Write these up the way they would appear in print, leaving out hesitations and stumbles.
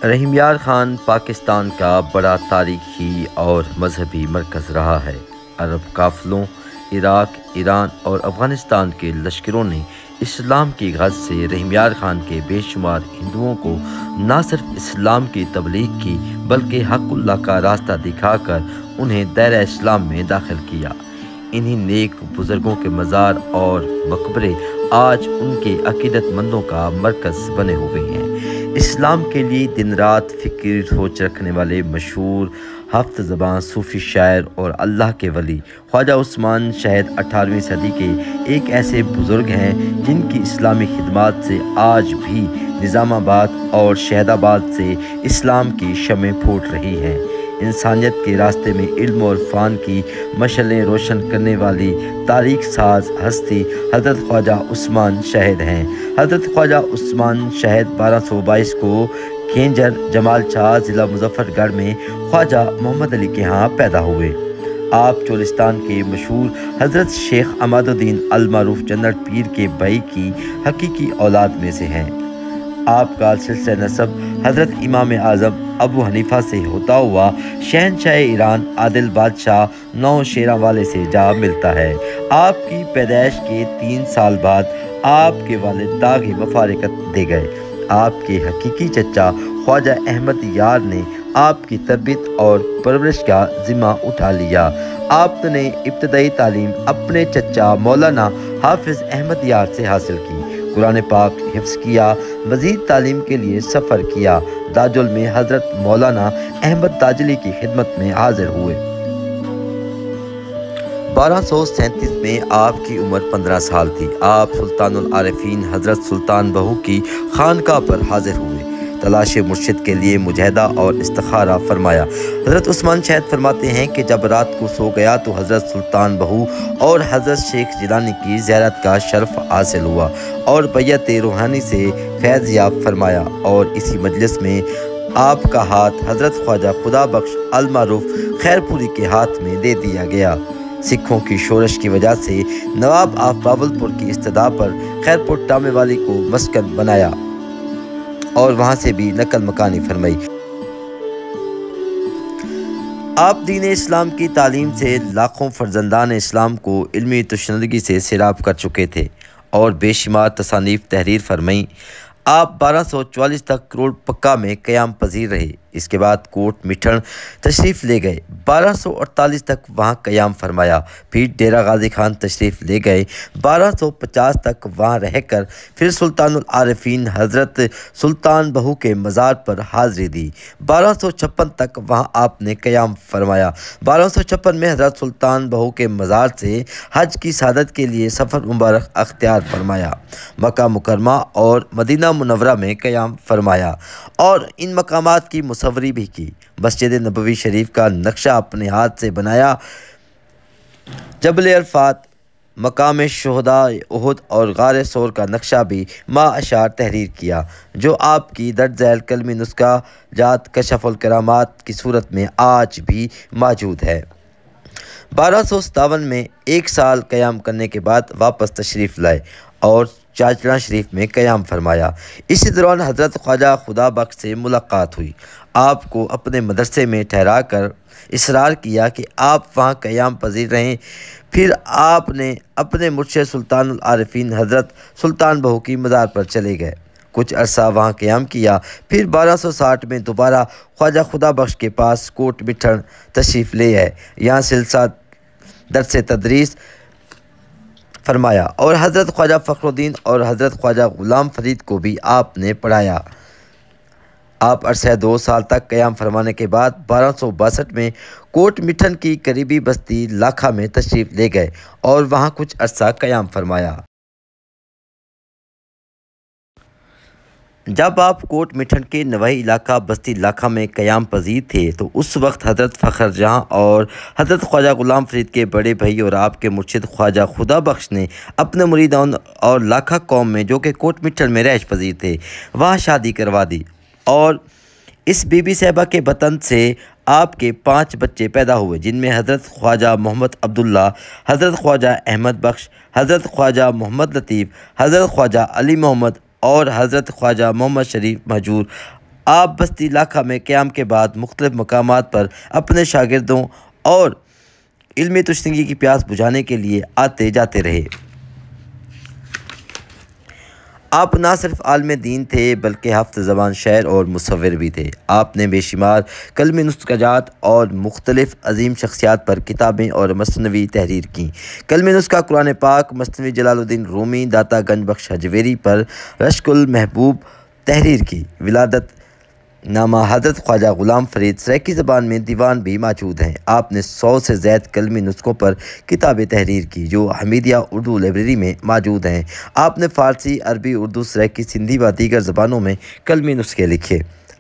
رحیم یار خان پاکستان کا بڑا تاریخی اور مذہبی مرکز رہا ہے۔ عرب قافلوں، عراق، ایران اور افغانستان کے لشکروں نے اسلام کی غرض سے رحیم یار خان کے بے شمار ہندوؤں کو نہ صرف اسلام کی تبلیغ کی بلکہ حق اللہ کا راستہ دکھا کر انہیں دائرہ اسلام میں داخل کیا۔ انہی نیک بزرگوں کے مزار اور مقبرے آج ان کے عقیدت مندوں کا مرکز بنے ہوئے ہیں۔ اسلام کے لیے دن رات فکر سوچ رکھنے والے مشہور ہفت زباں صوفی شاعر اور اللہ کے ولی خواجہ عثمان شہید 18ویں صدی کے ایک ایسے بزرگ ہیں جن کی اسلامی خدمات سے آج بھی نظام آباد اور شہید آباد سے اسلام کی شمع پھوٹ رہی ہیں۔ انسانیت کے راستے میں علم اور فن کی مشعلیں روشن کرنے والی تاریخ ساز ہستی حضرت خواجہ عثمان شہید ہیں۔ حضرت خواجہ عثمان شہید 1222 کو کینجر جمال شاہ ضلع مظفر گڑھ میں خواجہ محمد علی کے ہاں پیدا ہوئے۔ آپ چولستان کے مشہور حضرت شیخ عماد الدین المعروف جنرل پیر کے بھائی کی حقیقی اولاد میں سے ہیں۔ آپ کا سلسلہ نسب حضرت امام اعظم ابو حنیفہ سے ہوتا ہوا شہنشاہ ایران عادل بادشاہ 9 شیراں والے سے جا ملتا ہے۔ آپ کی پیدائش کے 3 سال بعد آپ کے والد داغ مفارقت دے گئے۔ آپ کے حقیقی چچا خواجہ احمد یار نے آپ کی تربیت اور پرورش کا ذمہ اٹھا لیا۔ آپ نے ابتدائی تعلیم اپنے چچا مولانا حافظ احمد یار سے حاصل کی، قرآن پاک حفظ کیا، مزید تعلیم کے لیے سفر کیا، داجل میں حضرت مولانا احمد تاجلی کی خدمت میں حاضر ہوئے۔ 1237 میں آپ کی عمر 15 سال تھی۔ آپ سلطان العارفین حضرت سلطان بہو کی خانقاہ پر حاضر ہوئے، تلاش مرشد کے لیے مجاہدہ اور استخارہ فرمایا۔ حضرت عثمان شہید فرماتے ہیں کہ جب رات کو سو گیا تو حضرت سلطان بہو اور حضرت شیخ جیلانی کی زیارت کا شرف حاصل ہوا اور بیعت روحانی سے فیض یاب فرمایا، اور اسی مجلس میں آپ کا ہاتھ حضرت خواجہ خدا بخش المعروف خیر پوری کے ہاتھ میں دے دیا گیا۔ سکھوں کی شورش کی وجہ سے نواب آف باولپور کی استدعا پر خیرپور ٹامے والی کو مسکن بنایا اور وہاں سے بھی نقل مکانی فرمائی۔ آپ دین اسلام کی تعلیم سے لاکھوں فرزندان اسلام کو علمی تشنگی سے سیراب کر چکے تھے اور بے شمار تصانیف تحریر فرمائیں۔ آپ 1244 تک کروڑ پکا میں قیام پذیر رہے۔ اس کے بعد کوٹ مٹھن تشریف لے گئے، 1248 تک وہاں قیام فرمایا۔ پھر ڈیرہ غازی خان تشریف لے گئے، 1250 تک وہاں رہ کر پھر سلطان العارفین حضرت سلطان بہو کے مزار پر حاضری دی۔ 1256 تک وہاں آپ نے قیام فرمایا۔ 1256 میں حضرت سلطان بہو کے مزار سے حج کی سعادت کے لیے سفر مبارک اختیار فرمایا، مکہ مکرمہ اور مدینہ منورہ میں قیام فرمایا اور ان مقامات کی مصوری بھی کی۔ مسجد نبوی شریف کا نقشہ اپنے ہاتھ سے بنایا، جبل عرفات، مقام شہداء احد اور غار ثور کا نقشہ بھی ما اشعار تحریر کیا، جو آپ کی درج ذیل کلمی نسخہ جات کشف الکرامات کی صورت میں آج بھی موجود ہے۔ 1257 میں 1 سال قیام کرنے کے بعد واپس تشریف لائے اور چاچڑا شریف میں قیام فرمایا۔ اسی دوران حضرت خواجہ خدا بخش سے ملاقات ہوئی۔ آپ کو اپنے مدرسے میں ٹھہرا کر اصرار کیا کہ آپ وہاں قیام پذیر رہیں۔ پھر آپ نے اپنے مرشد سلطان العارفین حضرت سلطان بہو کی مزار پر چلے گئے، کچھ عرصہ وہاں قیام کیا۔ پھر 1260 میں دوبارہ خواجہ خدا بخش کے پاس کوٹ مٹھن تشریف لے آئے، یہاں سلسلہ درس تدریس فرمایا اور حضرت خواجہ فخر الدین اور حضرت خواجہ غلام فرید کو بھی آپ نے پڑھایا۔ آپ عرصہ 2 سال تک قیام فرمانے کے بعد 1262 میں کوٹ مٹھن کی قریبی بستی لاکھا میں تشریف لے گئے اور وہاں کچھ عرصہ قیام فرمایا۔ جب آپ کوٹ مٹھن کے نواحی علاقہ بستی لاکھا میں قیام پذیر تھے تو اس وقت حضرت فخر جہاں اور حضرت خواجہ غلام فرید کے بڑے بھائی اور آپ کے مرشد خواجہ خدا بخش نے اپنے مریدان اور لاکھا قوم میں جو کہ کوٹ مٹھن میں رہائش پذیر تھے وہاں شادی کروا دی، اور اس بی بی صاحبہ کے بطن سے آپ کے 5 بچے پیدا ہوئے، جن میں حضرت خواجہ محمد عبداللہ، حضرت خواجہ احمد بخش، حضرت خواجہ محمد لطیف، حضرت خواجہ علی محمد اور حضرت خواجہ محمد شریف مہجور آپ بستی لاکھا میں قیام کے بعد مختلف مقامات پر اپنے شاگردوں اور علمی تشنگی کی پیاس بجھانے کے لیے آتے جاتے رہے۔ آپ نہ صرف عالم دین تھے بلکہ حافظ زبان شاعر اور مصور بھی تھے۔ آپ نے بے شمار کلمی نسخجات اور مختلف عظیم شخصیات پر کتابیں اور مثنوی تحریر کیں۔ کلمی نسخہ قرآن پاک، مثنوی جلال الدین رومی، داتا گنج بخش حجویری پر رشک المحبوب تحریر کی۔ ولادت نامہ حضرت خواجہ غلام فرید سریکی زبان میں دیوان بھی موجود ہیں۔ آپ نے 100 سے زائد کلمی نسخوں پر کتابیں تحریر کی جو حمیدیہ اردو لائبریری میں موجود ہیں۔ آپ نے فارسی، عربی، اردو، سریکی، سندھی و دیگر زبانوں میں کلمی نسخے لکھے۔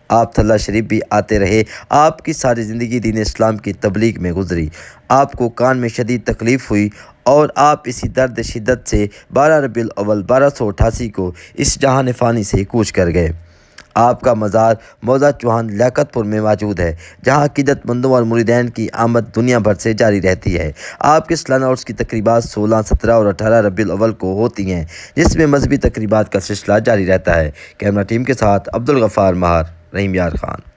آپ تھلہ شریف بھی آتے رہے۔ آپ کی ساری زندگی دین اسلام کی تبلیغ میں گزری۔ آپ کو کان میں شدید تکلیف ہوئی اور آپ اسی درد شدت سے 12 ربیع الاول 1288 کو اس جہان فانی سے کوچ کر گئے۔ آپ کا مزار موضع چوہان لیاقت پور میں موجود ہے جہاں عقیدت مندوں اور مریدین کی آمد دنیا بھر سے جاری رہتی ہے۔ آپ کے سالانہ عرس کی تقریبات 16، 17 اور 18 ربیع الاول کو ہوتی ہیں جس میں مذہبی تقریبات کا سلسلہ جاری رہتا ہے۔ کیمرہ ٹیم کے ساتھ عبدالغفار مہار، رحیم یار خان۔